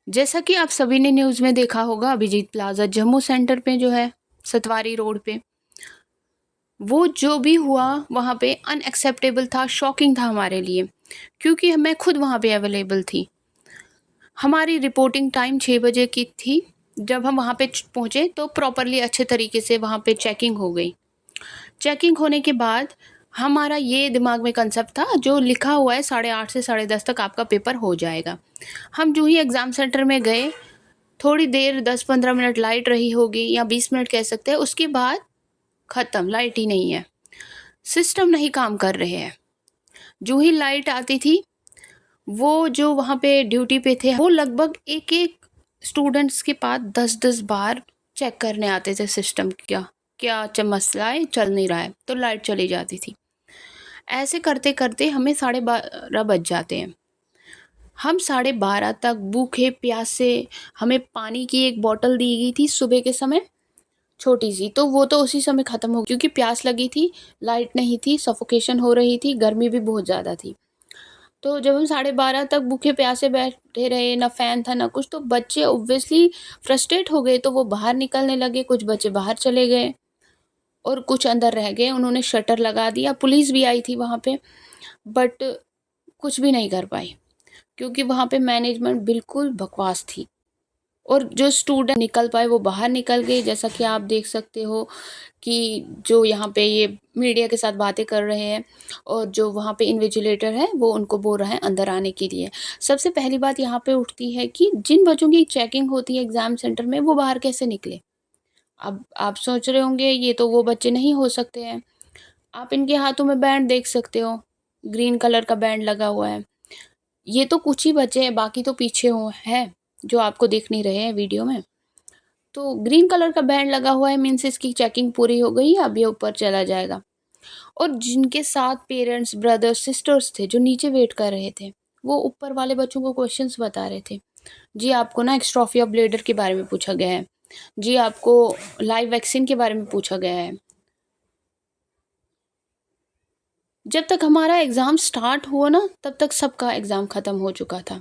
जैसा कि आप सभी ने न्यूज़ में देखा होगा, अभिजीत प्लाजा जम्मू सेंटर पे जो है सतवारी रोड पे, वो जो भी हुआ वहाँ पे अनएक्सेप्टेबल था, शॉकिंग था हमारे लिए, क्योंकि मैं खुद वहाँ पे अवेलेबल थी। हमारी रिपोर्टिंग टाइम 6 बजे की थी। जब हम वहाँ पे पहुँचे तो प्रॉपरली अच्छे तरीके से वहाँ पे चेकिंग हो गई। चेकिंग होने के बाद हमारा ये दिमाग में कंसेप्ट था, जो लिखा हुआ है 8:30 से 10:30 तक आपका पेपर हो जाएगा। हम जो ही एग्ज़ाम सेंटर में गए, थोड़ी देर 10-15 मिनट लाइट रही होगी या 20 मिनट कह सकते हैं, उसके बाद ख़त्म, लाइट ही नहीं है, सिस्टम नहीं काम कर रहे हैं। जो ही लाइट आती थी, वो जो वहाँ पे ड्यूटी पे थे, वो लगभग एक-एक स्टूडेंट्स के पास 10-10 बार चेक करने आते थे सिस्टम क्या मसला है, चल नहीं रहा है, तो लाइट चली जाती थी। ऐसे करते-करते हमें 12:30 बज जाते हैं। हम 12:30 तक भूखे प्यासे, हमें पानी की एक बॉटल दी गई थी सुबह के समय, छोटी-सी, तो वो तो उसी समय ख़त्म हो, क्योंकि प्यास लगी थी, लाइट नहीं थी, सफोकेशन हो रही थी, गर्मी भी बहुत ज़्यादा थी। तो जब हम 12:30 तक भूखे प्यासे बैठे रहे, ना फ़ैन था ना कुछ, तो बच्चे ऑब्वियसली फ्रस्ट्रेट हो गए, तो वो बाहर निकलने लगे, कुछ बच्चे बाहर चले गए और कुछ अंदर रह गए। उन्होंने शटर लगा दिया, पुलिस भी आई थी वहाँ पे, बट कुछ भी नहीं कर पाई, क्योंकि वहाँ पे मैनेजमेंट बिल्कुल बकवास थी। और जो स्टूडेंट निकल पाए वो बाहर निकल गए, जैसा कि आप देख सकते हो कि जो यहाँ पे ये मीडिया के साथ बातें कर रहे हैं, और जो वहाँ पे इन्विजिलेटर है वो उनको बोल रहा है अंदर आने के लिए। सबसे पहली बात यहाँ पे उठती है कि जिन बच्चों की चेकिंग होती है एग्ज़ाम सेंटर में, वो बाहर कैसे निकले? अब आप सोच रहे होंगे ये तो वो बच्चे नहीं हो सकते हैं। आप इनके हाथों में बैंड देख सकते हो, ग्रीन कलर का बैंड लगा हुआ है। ये तो कुछ ही बच्चे हैं, बाकी तो पीछे हैं, जो आपको दिख नहीं रहे हैं वीडियो में। तो ग्रीन कलर का बैंड लगा हुआ है, मीन्स इसकी चेकिंग पूरी हो गई है, अब ये ऊपर चला जाएगा। और जिनके साथ पेरेंट्स, ब्रदर्स, सिस्टर्स थे, जो नीचे वेट कर रहे थे, वो ऊपर वाले बच्चों को क्वेश्चंस बता रहे थे। जी आपको ना एक्स्ट्रॉफी ऑफ ब्लैडर के बारे में पूछा गया है। जी आपको लाइव वैक्सीन के बारे में पूछा गया है। जब तक हमारा एग्ज़ाम स्टार्ट हुआ ना, तब तक सबका एग्ज़ाम ख़त्म हो चुका था।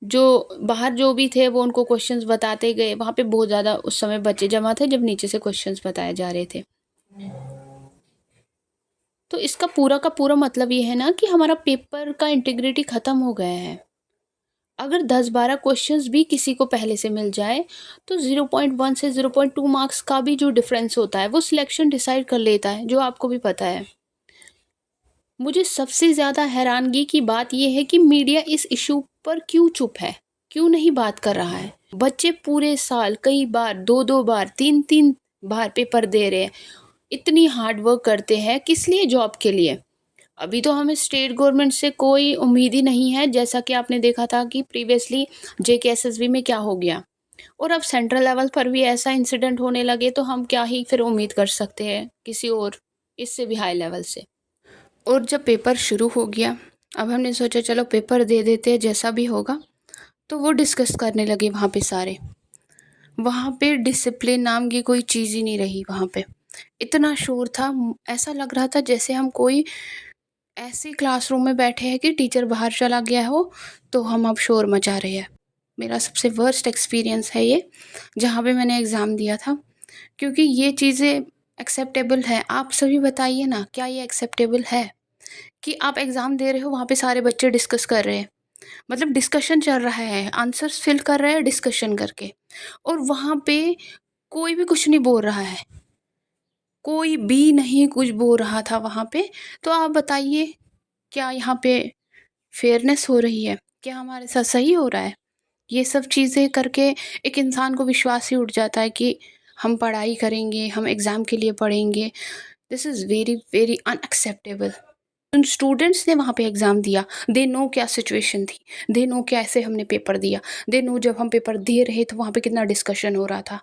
जो बाहर जो भी थे वो उनको क्वेश्चंस बताते गए। वहाँ पे बहुत ज़्यादा उस समय बच्चे जमा थे जब नीचे से क्वेश्चंस बताए जा रहे थे। तो इसका पूरा का पूरा मतलब ये है ना कि हमारा पेपर का इंटीग्रिटी ख़त्म हो गया है। अगर 10-12 क्वेश्चंस भी किसी को पहले से मिल जाए, तो 0.1 से 0.2 मार्क्स का भी जो डिफरेंस होता है वो सिलेक्शन डिसाइड कर लेता है, जो आपको भी पता है। मुझे सबसे ज़्यादा हैरानगी की बात यह है कि मीडिया इस इशू पर क्यों चुप है, क्यों नहीं बात कर रहा है। बच्चे पूरे साल कई बार 2-2 बार 3-3 बार पेपर दे रहे हैं, इतनी हार्ड वर्क करते हैं, किस लिए? जॉब के लिए। अभी तो हमें स्टेट गवर्नमेंट से कोई उम्मीद ही नहीं है, जैसा कि आपने देखा था कि प्रीवियसली जेकेएसएसबी में क्या हो गया, और अब सेंट्रल लेवल पर भी ऐसा इंसिडेंट होने लगे, तो हम क्या ही फिर उम्मीद कर सकते हैं किसी और इससे भी हाई लेवल से। और जब पेपर शुरू हो गया, अब हमने सोचा चलो पेपर दे देते हैं, जैसा भी होगा। तो वो डिस्कस करने लगे वहाँ पे सारे। वहाँ पे डिसिप्लिन नाम की कोई चीज़ ही नहीं रही वहाँ पे। इतना शोर था, ऐसा लग रहा था जैसे हम कोई ऐसे क्लासरूम में बैठे हैं कि टीचर बाहर चला गया हो, तो हम अब शोर मचा रहे हैं। मेरा सबसे वर्स्ट एक्सपीरियंस है ये, जहाँ पे मैंने एग्ज़ाम दिया था, क्योंकि ये चीज़ें एक्सेप्टेबल है। आप सभी बताइए ना, क्या ये एक्सेप्टेबल है कि आप एग्ज़ाम दे रहे हो, वहाँ पे सारे बच्चे डिस्कस कर रहे हैं, मतलब डिस्कशन चल रहा है, आंसर्स फिल कर रहे हैं डिस्कशन करके, और वहाँ पे कोई भी कुछ नहीं बोल रहा है, कोई भी नहीं कुछ बोल रहा था वहाँ पे। तो आप बताइए, क्या यहाँ पे फेयरनेस हो रही है? क्या हमारे साथ सही हो रहा है? ये सब चीज़ें करके एक इंसान को विश्वास ही उठ जाता है कि हम पढ़ाई करेंगे, हम एग्ज़ाम के लिए पढ़ेंगे। This is very very unacceptable. उन स्टूडेंट्स ने वहाँ पे एग्ज़ाम दिया, दे नो क्या सिचुएशन थी, दे नो कैसे हमने पेपर दिया, दे नो जब हम पेपर दे रहे तो वहाँ पे कितना डिस्कशन हो रहा था।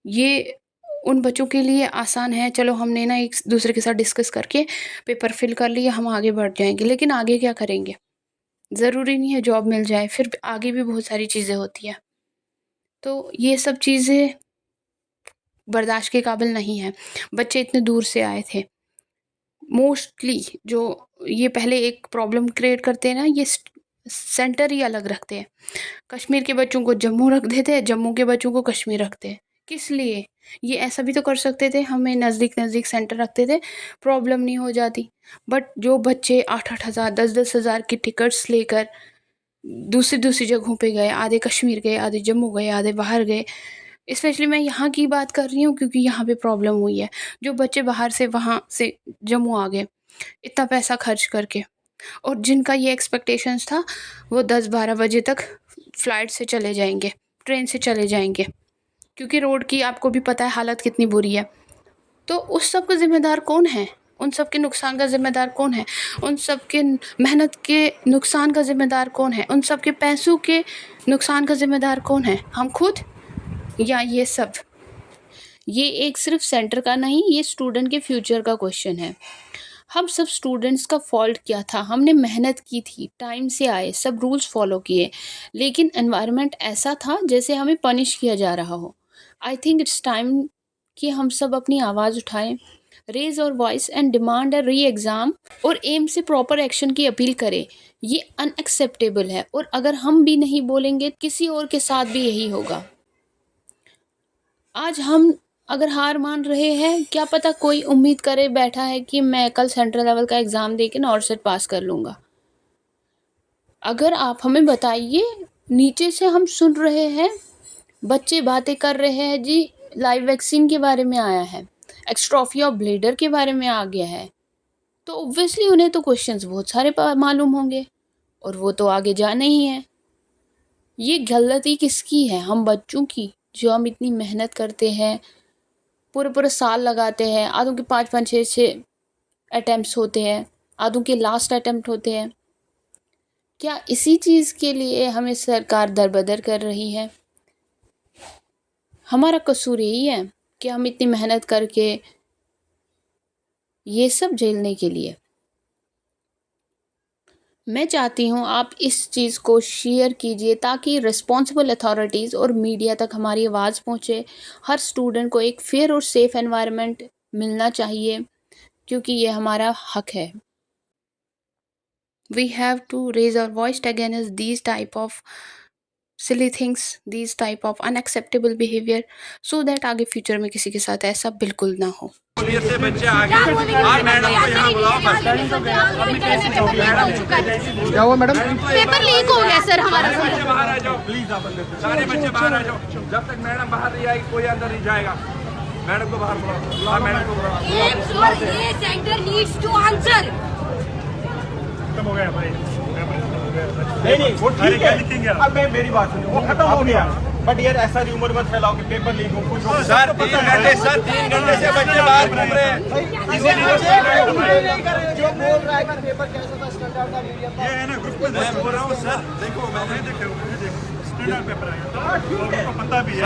ये उन बच्चों के लिए आसान है, चलो हमने ना एक दूसरे के साथ डिस्कस करके पेपर फिल कर लिया, हम आगे बढ़ जाएंगे, लेकिन आगे क्या करेंगे? ज़रूरी नहीं है जॉब मिल जाए, फिर आगे भी बहुत सारी चीज़ें होती हैं। तो ये सब चीज़ें बर्दाश्त के काबिल नहीं है। बच्चे इतने दूर से आए थे, मोस्टली जो ये पहले एक प्रॉब्लम क्रिएट करते हैं ना, ये सेंटर ही अलग रखते हैं। कश्मीर के बच्चों को जम्मू रख देते हैं, जम्मू के बच्चों को कश्मीर रखते हैं। किस लिए? ये ऐसा भी तो कर सकते थे, हमें नज़दीक नज़दीक सेंटर रखते थे, प्रॉब्लम नहीं हो जाती। बट जो बच्चे 8-8 हज़ार 10-10 हज़ार की टिकट्स लेकर दूसरी दूसरी जगहों पे गए, आधे कश्मीर गए, आधे जम्मू गए, आधे बाहर गए। स्पेशली मैं यहाँ की बात कर रही हूँ क्योंकि यहाँ पे प्रॉब्लम हुई है। जो बच्चे बाहर से वहाँ से जम्मू आ गए इतना पैसा खर्च करके, और जिनका ये एक्सपेक्टेशंस था वो 10-12 बजे तक फ़्लाइट से चले जाएंगे, ट्रेन से चले जाएंगे, क्योंकि रोड की आपको भी पता है हालत कितनी बुरी है। तो उस सब का ज़िम्मेदार कौन है? उन सब के नुकसान का ज़िम्मेदार कौन है? उन सब के मेहनत के नुकसान का ज़िम्मेदार कौन है? उन सब के पैसों के नुकसान का ज़िम्मेदार कौन है? हम खुद, या ये सब? ये एक सिर्फ सेंटर का नहीं, ये स्टूडेंट के फ्यूचर का क्वेश्चन है। हम सब स्टूडेंट्स का फॉल्ट क्या था? हमने मेहनत की थी, टाइम से आए, सब रूल्स फॉलो किए, लेकिन एनवायरनमेंट ऐसा था जैसे हमें पनिश किया जा रहा हो। आई थिंक इट्स टाइम कि हम सब अपनी आवाज़ उठाएं, रेज और वॉइस एंड डिमांड अ री एग्ज़ाम, और एम से प्रॉपर एक्शन की अपील करें। ये अनएक्सेप्टेबल है, और अगर हम भी नहीं बोलेंगे किसी और के साथ भी यही होगा। आज हम अगर हार मान रहे हैं, क्या पता कोई उम्मीद करे बैठा है कि मैं कल सेंट्रल लेवल का एग्ज़ाम दे के नॉर्सेट पास कर लूँगा। अगर आप हमें बताइए, नीचे से हम सुन रहे हैं, बच्चे बातें कर रहे हैं जी, लाइव वैक्सीन के बारे में आया है, एक्स्ट्रॉफी ऑफ ब्लेडर के बारे में आ गया है, तो ऑब्वियसली उन्हें तो क्वेश्चंस बहुत सारे मालूम होंगे, और वो तो आगे जाने ही हैं। ये गलती किसकी है? हम बच्चों की, जो हम इतनी मेहनत करते हैं, पूरे साल लगाते हैं, आधों के 5-5 6-6 अटैम्प्ट्स होते हैं, आधों के लास्ट अटैम्प्ट होते हैं। क्या इसी चीज़ के लिए हमें सरकार दरबदर कर रही है? हमारा कसूर यही है कि हम इतनी मेहनत करके ये सब झेलने के लिए। मैं चाहती हूँ आप इस चीज़ को शेयर कीजिए ताकि रिस्पॉन्सिबल अथॉरिटीज़ और मीडिया तक हमारी आवाज़ पहुँचे। हर स्टूडेंट को एक फेयर और सेफ़ एनवायरनमेंट मिलना चाहिए, क्योंकि ये हमारा हक है। We have to raise our voice against these type of silly things, these type of unacceptable behavior, so that आगे फ्यूचर में किसी के साथ ऐसा बिल्कुल ना हो। से बच्चे आगे आज मैडम को यहाँ बुलाओ। क्या हुआ मैडम? पेपर लीक हो गया सर हमारा। बच्चे बाहर आ जाओ प्लीज, आप सारे बच्चे बाहर आ जाओ। जब तक मैडम बाहर नहीं आएगी कोई अंदर नहीं जाएगा। मैडम को बाहर बुलाओ, मैडम को बुलाओ। ये सेंटर नीड्स टू आंसर। खत्म हो गया भाई, नहीं वो ठीक है। अब मेरी बात सुनिए, वो खत्म हो गया, बट यार ऐसा र्यूमर मत फैलाओ कि पेपर लीक हो कुछ हो। सर 3 घंटे से बच्चे बाहर घूम रहे हैं। जो बोल रहा है कि पेपर कैसा था, स्टैंडर्ड था, मीडियम था, ये है ना ग्रुप में मैं बोल रहा हूँ सर। देखो मैंने स्टैंडर्ड पेपर आया, उनको पता भी है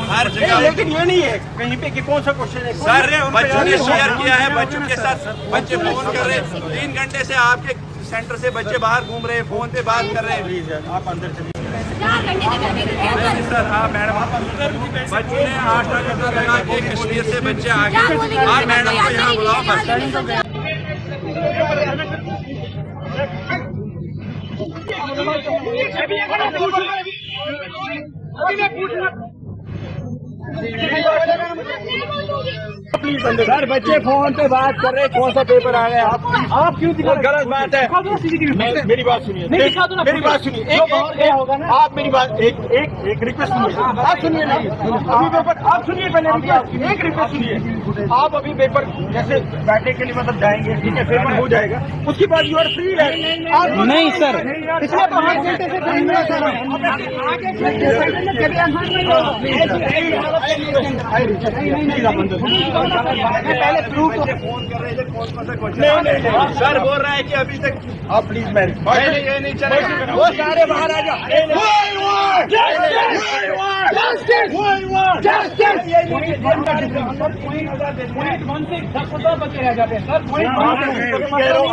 हर जगह, लेकिन ये नहीं है कहीं पे कि कौन सा क्वेश्चन है। सर बच्चों ने शेयर किया है, बच्चों के साथ बच्चे फोन कर रहे हैं। 3 घंटे से आपके सेंटर से बच्चे बाहर घूम रहे हैं, फोन पे बात कर रहे हैं। प्लीज आप अंदर चलिए सर। हाँ मैडम, बच्चों ने 8 घंटा लगा के कश्मीर से बच्चे आ गए। हाँ मैडम को यहाँ बुलाओ। प्लीज सर, बच्चे फोन पे बात कर रहे हैं, कौन सा पेपर आ गया? आप क्यों दिखा? गलत बात है। मेरी बात सुनिए, मेरी बात सुनिए। आप मेरी बात एक रिक्वेस्ट सुनिए, आप सुनिए ना अभी पेपर, आप सुनिए पहले एक रिक्वेस्ट सुनिए। आप अभी पेपर जैसे बैठने के लिए मतलब जाएंगे, ठीक है, पेपर हो जाएगा, उसके बाद यू आर फ्री है। नहीं सर, पिछले 5 घंटे से पहले प्रूफ फोन कर रहे थे, नहीं सर बोल रहा है कि अभी तक आप प्लीज मैरिज ये नहीं चलेगा। वो सारे बाहर आ जाओ।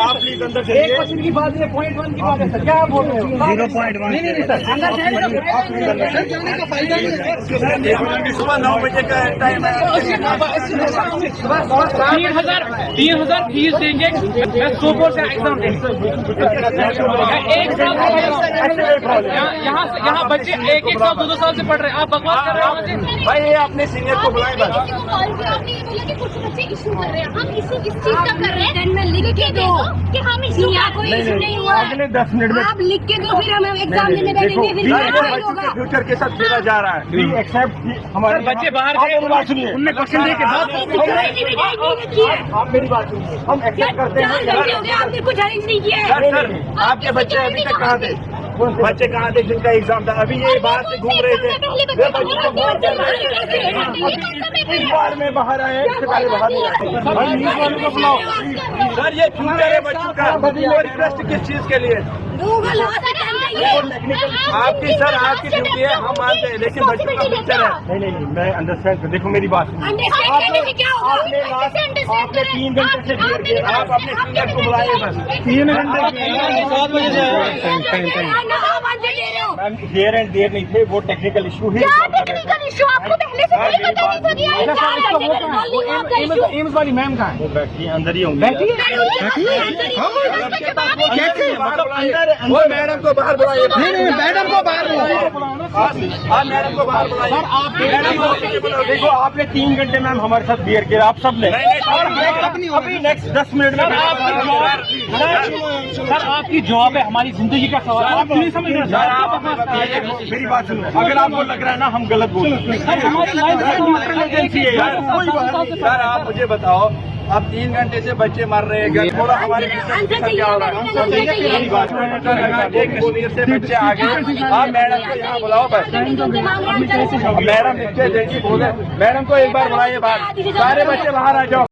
आप प्लीज अंदर से 1% की बात है, 0.1 की बात है सर, क्या आप बोल रहे हो? 0.1 नहीं सर, अंदर जाने का फायदा नहीं है सर। 9 बजे का टाइम है। 3,000 फीस देंगे। मैं सोपोर से एग्जाम यहाँ बच्चे 1-1 साल 2-2 साल से पढ़ रहे हैं। आप बकवास कर रहे हो। भाई ये अपने सीनियर को बुलाएं बस। आपने ये बोला कि कुछ बच्चे इशू कर रहे हैं, हम इशू इस चीज का कर रहे हैं। में लिख के दो कि हम इशू कोई इशू नहीं हुआ। अगले 10 मिनट में आप लिख के दो, फिर हम एग्जाम देने बैठेंगे, फिर होगा। फ्यूचर के साथ खेला जा रहा है। वी एक्सेप्ट हमारे बच्चे बाहर गए, बात सुनिए, उनने क्वेश्चन दे के बाद आप मेरी बात सुनिए, हम एक्सेप्ट करते हैं। आपने कुछ अरेंज नहीं किया है। सर आपके बच्चे अभी तक कहाँ थे? बच्चे कहाँ थे जिनका एग्जाम था? अभी ये बाहर से घूम रहे थे। इस बार में बाहर आए, इससे पहले बाहर नहीं आए। न्यूज़ वालों को बुलाओ। सर ये फ्यूचर है बच्चों का। रिक्वेस्ट किस चीज के लिए? आपकी सर आपकी ड्यूटी है, हम मानते हैं, लेकिन बच्चों का फ्यूचर है। नहीं, मैं अंडरस्टैंड कर, देखो मेरी बात सुनिए। आपने 3 घंटे से देर किया। आप अपने सीनियर को बुलाइए बस। 3 घंटे 7 बजे से मैम देर एंड देर नहीं थे, वो टेक्निकल इशू है। टेक्निकल इशू आपको पहले से नहीं बताने को दिया है। एम्स वाली मैम कहाँ है? वो बैठी अंदर ही होंगी। वो मैडम को बाहर बुलाइए। नहीं, मैडम को बाहर बुलाइए। आप मैडम को बाहर बुलाइए। देखो आपने 3 घंटे मैम हमारे साथ बियर किया, आप सब ने। अभी नेक्स्ट 10 मिनट में सर आपकी जॉब है, हमारी जिंदगी का सवाल है। आप क्यों नहीं समझ रहे? मेरी बात सुनो, अगर आपको लग रहा है ना हम गलत बोल रहे हैं, एजेंसी है यार, कोई बात नहीं। सर आप मुझे बताओ, अब 3 घंटे से बच्चे मर रहे हैं, थोड़ा हमारे क्या होगा? एक मुनीर से बच्चे आ गए। आप मैडम को यहाँ बुलाओ बस। मैडम नीचे देंगी बोले, मैडम को एक बार बुलाइए बाहर। सारे बच्चे बाहर आ जाओ।